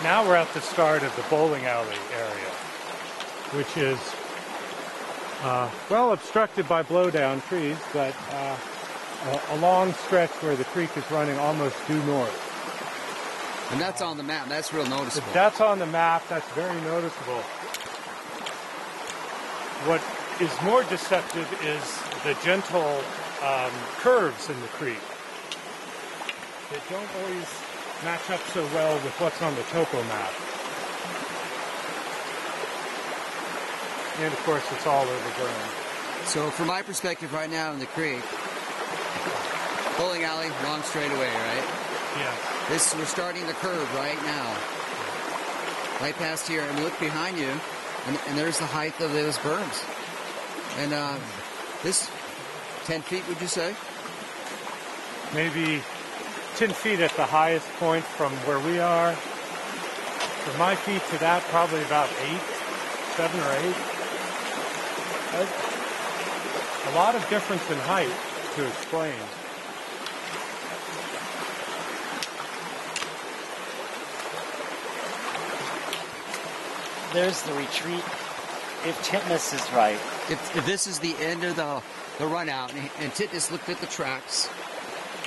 now we're at the start of the bowling alley area, which is well obstructed by blowdown trees, but a long stretch where the creek is running almost due north. And that's on the map. That's real noticeable. That's on the map. That's very noticeable. What is more deceptive is the gentle curves in the creek that don't always match up so well with what's on the topo map. And of course, it's all overgrown. So from my perspective right now in the creek, bowling alley, long straightaway, right? Yeah. We're starting the curve right now. Right past here, and look behind you, and there's the height of those berms. And this, 10 feet, would you say? Maybe 10 feet at the highest point from where we are. From my feet to that, probably about 7 or 8. A lot of difference in height to explain. There's the retreat. If Titmus is right. If this is the end of the run out, and Titmus looked at the tracks,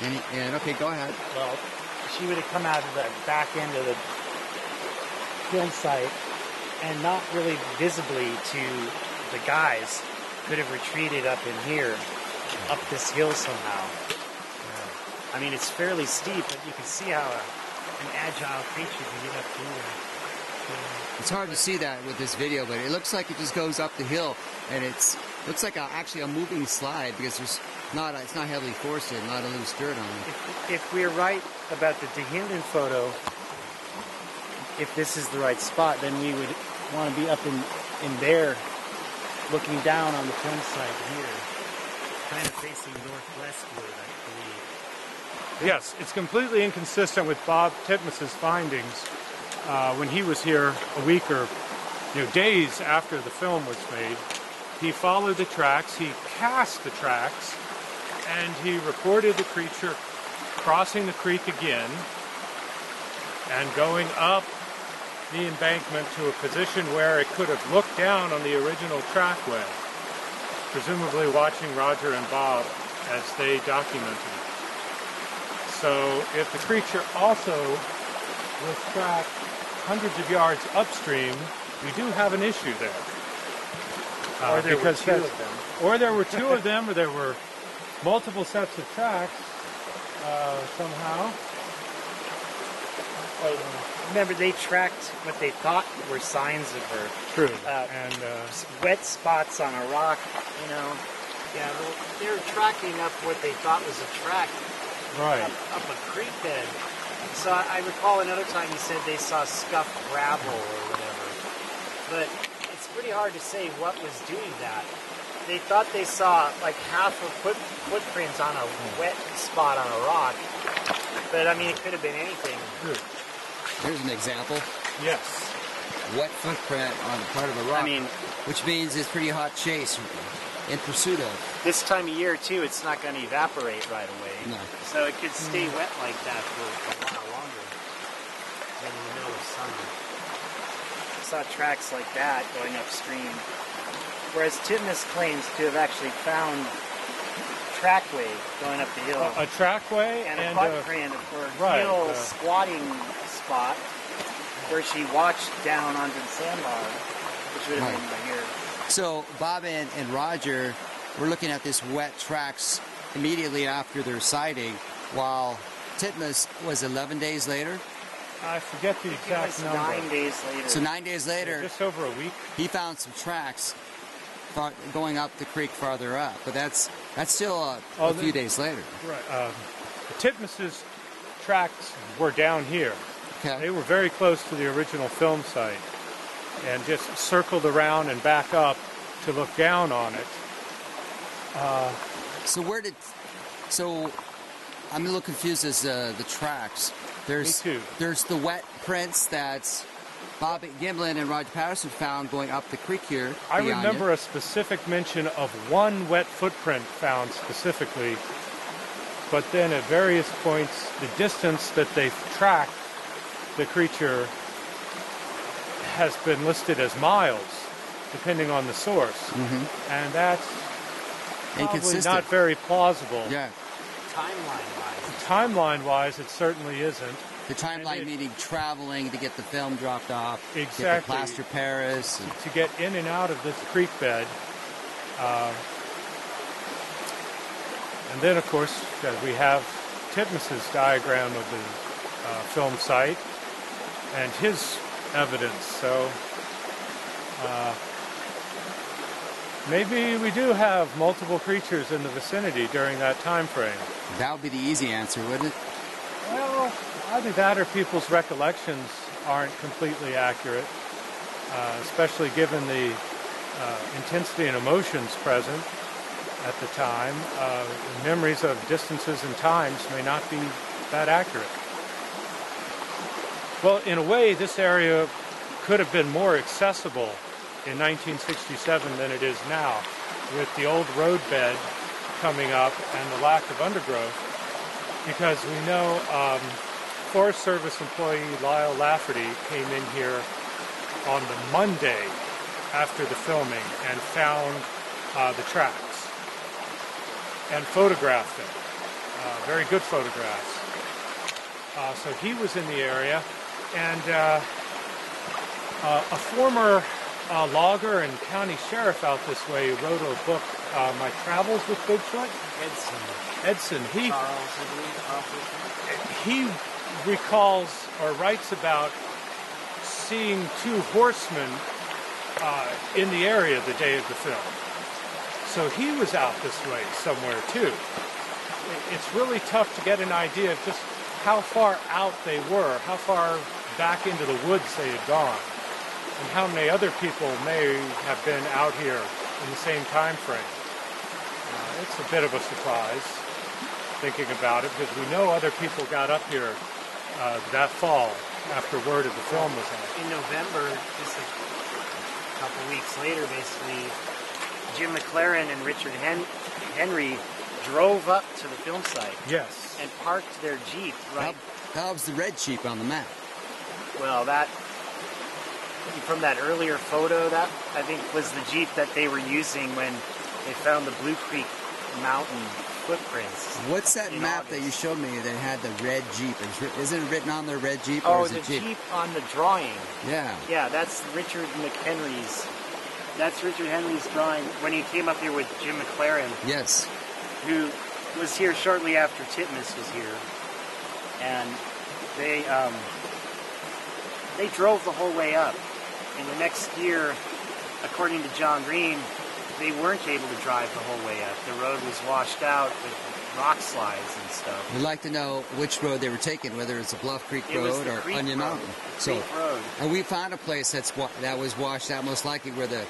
and okay, go ahead. Well, she would have come out of the back end of the film site and not really visibly to the guys. Could have retreated up in here, up this hill somehow. Yeah. I mean, it's fairly steep, but you can see how an agile creature can get up through there. It's hard to see that with this video, but it looks like it just goes up the hill, and looks like actually a moving slide because it's not heavily forested, not a loose dirt on it. If we're right about the Gimlin photo, if this is the right spot, then we would want to be up in there, looking down on the film site here, kind of facing northwestward, I believe. Yes, it's completely inconsistent with Bob Titmus's findings. When he was here a week or days after the film was made, he followed the tracks, he cast the tracks, and he reported the creature crossing the creek again and going up the embankment to a position where it could have looked down on the original trackway, presumably watching Roger and Bob as they documented it. So if the creature also was tracked hundreds of yards upstream, we do have an issue there. Or there were two of them. Or there were two of them, or there were multiple sets of tracks somehow. Remember, they tracked what they thought were signs of her. True. And wet spots on a rock, Yeah, they were tracking up what they thought was a track. Right. Up a creek bed. So I recall another time he said they saw scuffed gravel or whatever. But it's pretty hard to say what was doing that. They thought they saw like half a footprint on a wet spot on a rock. But I mean, it could have been anything. Here's an example. Yes. Wet footprint on part of a rock. I mean, which means it's pretty hot chase in pursuit of. This time of year, too, it's not going to evaporate right away. No. So it could stay wet like that for a while longer than in the middle of summer. I saw tracks like that going upstream. Whereas Titmus claims to have actually found trackway going up the hill. A trackway and a footprint for a hill squatting spot where she watched down onto the sandbar, which would have been right here. So Bob and Roger were looking at this wet tracks immediately after their sighting, while Titmus was 11 days later. I forget the exact number. 9 days later. So 9 days later, just over a week, he found some tracks going up the creek farther up, but that's still a few days later. Right. Titmus's tracks were down here. Okay. They were very close to the original film site, and just circled around and back up to look down on it. So I'm a little confused as the tracks. Me too. There's the wet prints that Bob Gimlin and Roger Patterson found going up the creek here. I remember a specific mention of one wet footprint found specifically, but then at various points, the distance that they tracked the creature has been listed as miles, depending on the source. And that's probably Inconsistent. not very plausible. Yeah. Timeline-wise. Timeline-wise, it certainly isn't. The timeline meaning traveling to get the film dropped off. Exactly. Get the plaster Paris. To get in and out of this creek bed. And then, of course, we have Titmus's diagram of the film site and his evidence. So maybe we do have multiple creatures in the vicinity during that time frame. That would be the easy answer, wouldn't it? Well, either that or people's recollections aren't completely accurate, especially given the intensity and emotions present at the time. Memories of distances and times may not be that accurate. Well, in a way, this area could have been more accessible in 1967 than it is now, with the old road bed coming up and the lack of undergrowth, because we know Forest Service employee Lyle Lafferty came in here on the Monday after the filming and found the tracks and photographed them. Very good photographs. So he was in the area, and a former logger and county sheriff out this way wrote a book, My Travels with Bigfoot. Edson. He recalls or writes about seeing two horsemen in the area the day of the film. So he was out this way somewhere too. It's really tough to get an idea of just how far out they were, how far back into the woods they had gone, and how many other people may have been out here in the same time frame. It's a bit of a surprise thinking about it, because we know other people got up here that fall after word of the film was out. In November, just a couple weeks later, basically, Jim McLaren and Richard Henry drove up to the film site. Yes. And parked their Jeep right. That was the red Jeep on the map. Well, that from that earlier photo, that I think was the Jeep that they were using when they found the Blue Creek Mountain footprints. What's that map August. that you showed me that had the red Jeep? Isn't it written on the red Jeep? Oh, or is the it Jeep? Jeep on the drawing. Yeah. Yeah, that's Richard McHenry's. That's Richard Henry's drawing when he came up here with Jim McLaren. Yes. Who was here shortly after Titmus was here, and they drove the whole way up. And the next year, according to John Green, they weren't able to drive the whole way up. The road was washed out with rock slides and stuff. We'd like to know which road they were taking, whether it's the Bluff Creek It was Road the or Creek Onion Road. Mountain. Creek Road. And we found a place that was washed out, most likely where the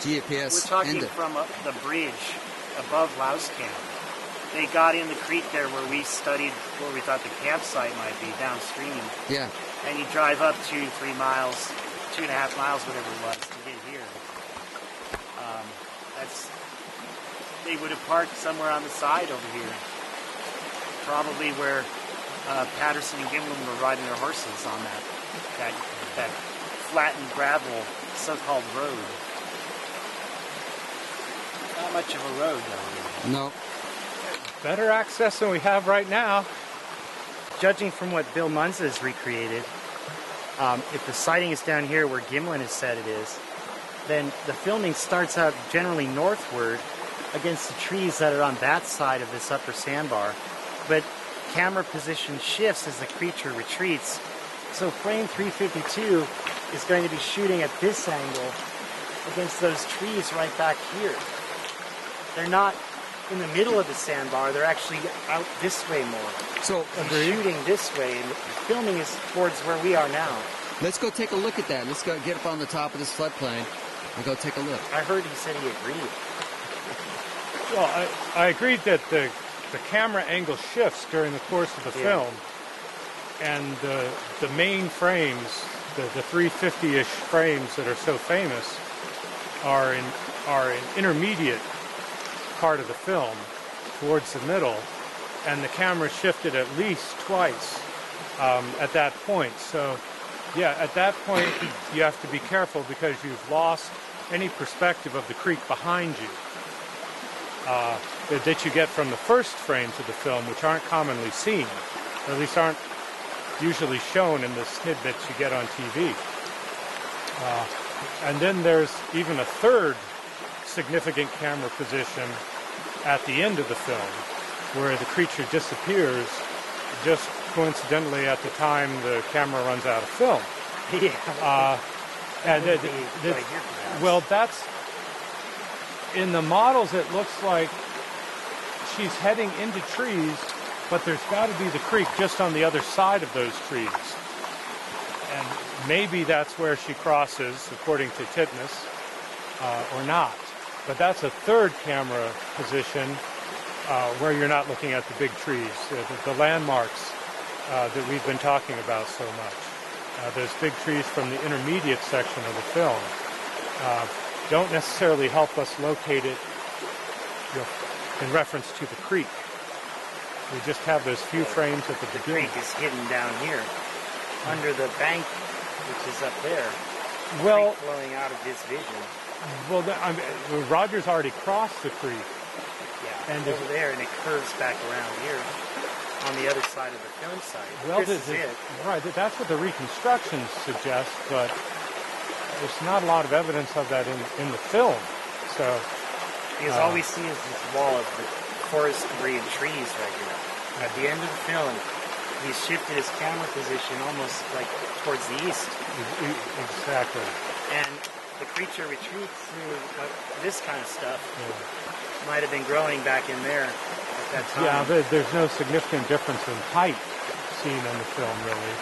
GPS We're talking ended. from the bridge above Louse Camp. They got in the creek there where we studied where we thought the campsite might be downstream. Yeah. And you drive up 2-3 miles, 2.5 miles, whatever it was, to get here. They would have parked somewhere on the side over here. Probably where Patterson-Gimlin were riding their horses on that flattened gravel so-called road. Not much of a road, though. No. Better access than we have right now. Judging from what Bill Munza has recreated, if the sighting is down here where Gimlin has said it is, then the filming starts out generally northward against the trees that are on that side of this upper sandbar. But camera position shifts as the creature retreats. So frame 352 is going to be shooting at this angle against those trees right back here. They're not in the middle of the sandbar, they're actually out this way more. So Shooting this way, and filming is towards where we are now. let's go take a look at that. Let's go get up on the top of this floodplain and go take a look. I heard he said he agreed. Well, I agreed that the camera angle shifts during the course of the film, and the main frames, the 350-ish frames that are so famous, are an intermediate part of the film towards the middle, and the camera shifted at least twice at that point. So Yeah, at that point, you have to be careful because you've lost any perspective of the creek behind you that you get from the first frames of the film, which aren't commonly seen, or at least aren't usually shown in the snippets you get on TV. And then there's even a third significant camera position at the end of the film, where the creature disappears just coincidentally at the time the camera runs out of film. Yeah. Well, that's in the models. It looks like she's heading into trees, but there's got to be the creek just on the other side of those trees, and maybe that's where she crosses, according to Titmus, or not. But that's a third camera position where you're not looking at the big trees, the landmarks that we've been talking about so much. Those big trees from the intermediate section of the film don't necessarily help us locate it in reference to the creek. We just have those few frames at the beginning. The creek is hidden down here, under the bank, which is up there. Well, Creek flowing out of his vision. Well, Roger's already crossed the creek. Yeah, and over there, and it curves back around here on the other side of the film site. Well, this is it. Right, that's what the reconstructions suggest, but there's not a lot of evidence of that in the film. So, because all we see is this wall of the forest debris and trees right here. At the end of the film, he's shifted his camera position almost like towards the east. Exactly. And the creature retreats through this kind of stuff. Yeah. Might have been growing back in there at that time. Yeah, there's no significant difference in height seen in the film, really.